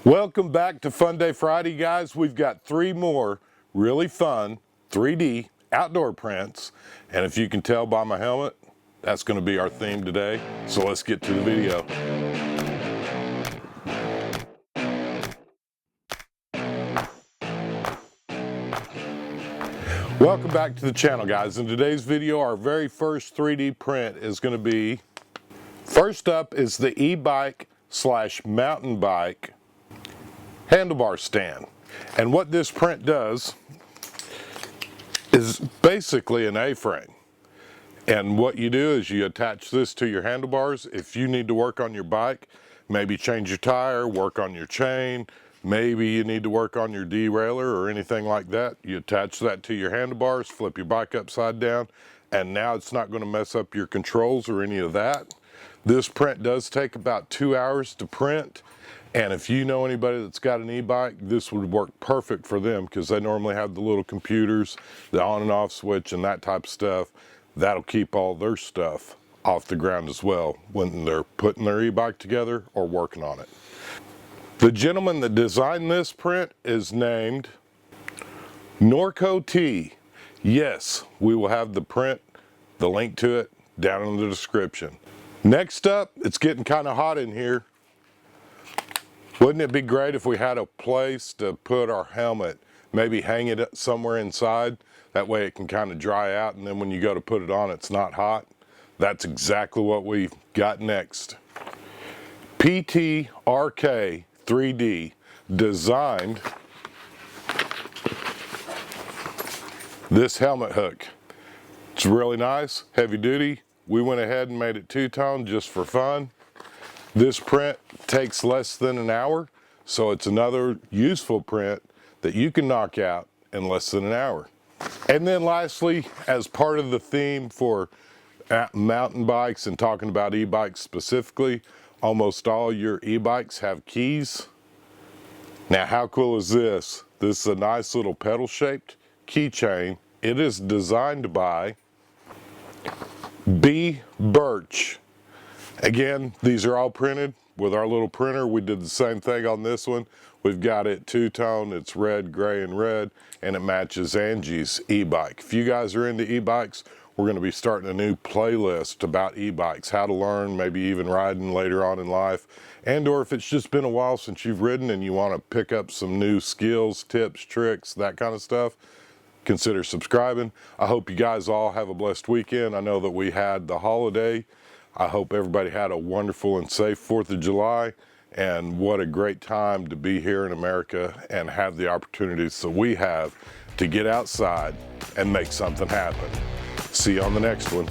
Welcome back to Funday Friday, guys. We've got 3 more really fun 3D outdoor prints, and if you can tell by my helmet, that's going to be our theme today. So let's get to the video. Welcome back to the channel, guys. In today's video, our very first 3D print is going to be, first up is the e-bike / mountain bike handlebar stand. And what this print does is basically an A-frame. And what you do is you attach this to your handlebars. If you need to work on your bike, maybe change your tire, work on your chain, maybe you need to work on your derailleur or anything like that, you attach that to your handlebars, flip your bike upside down, and now it's not going to mess up your controls or any of that. This print does take about 2 hours to print. And if you know anybody that's got an e-bike, this would work perfect for them because they normally have the little computers, the on and off switch and that type of stuff. That'll keep all their stuff off the ground as well when they're putting their e-bike together or working on it. The gentleman that designed this print is named NorcoT. Yes, we will have the print, the link to it, down in the description. Next up, it's getting kind of hot in here. Wouldn't it be great if we had a place to put our helmet, maybe hang it somewhere inside, that way it can kind of dry out, and then when you go to put it on, it's not hot. That's exactly what we've got next. PTRK 3D designed this helmet hook. It's really nice, heavy duty. We went ahead and made it two-tone just for fun. This print takes less than an hour, so it's another useful print that you can knock out in less than an hour. And then lastly, as part of the theme for mountain bikes and talking about e-bikes specifically, almost all your e-bikes have keys. Now how cool is this? This is a nice little pedal-shaped keychain. It is designed by BBurch. Again, these are all printed with our little printer. We did the same thing on this one. We've got it two-tone, it's red, gray, and red, and it matches Angie's e-bike. If you guys are into e-bikes, we're going to be starting a new playlist about e-bikes, how to learn, maybe even riding later on in life, and or if it's just been a while since you've ridden and you want to pick up some new skills, tips, tricks, that kind of stuff, consider subscribing. I hope you guys all have a blessed weekend. I know that we had the holiday. I hope everybody had a wonderful and safe 4th of July, and what a great time to be here in America and have the opportunities that we have to get outside and make something happen. See you on the next one.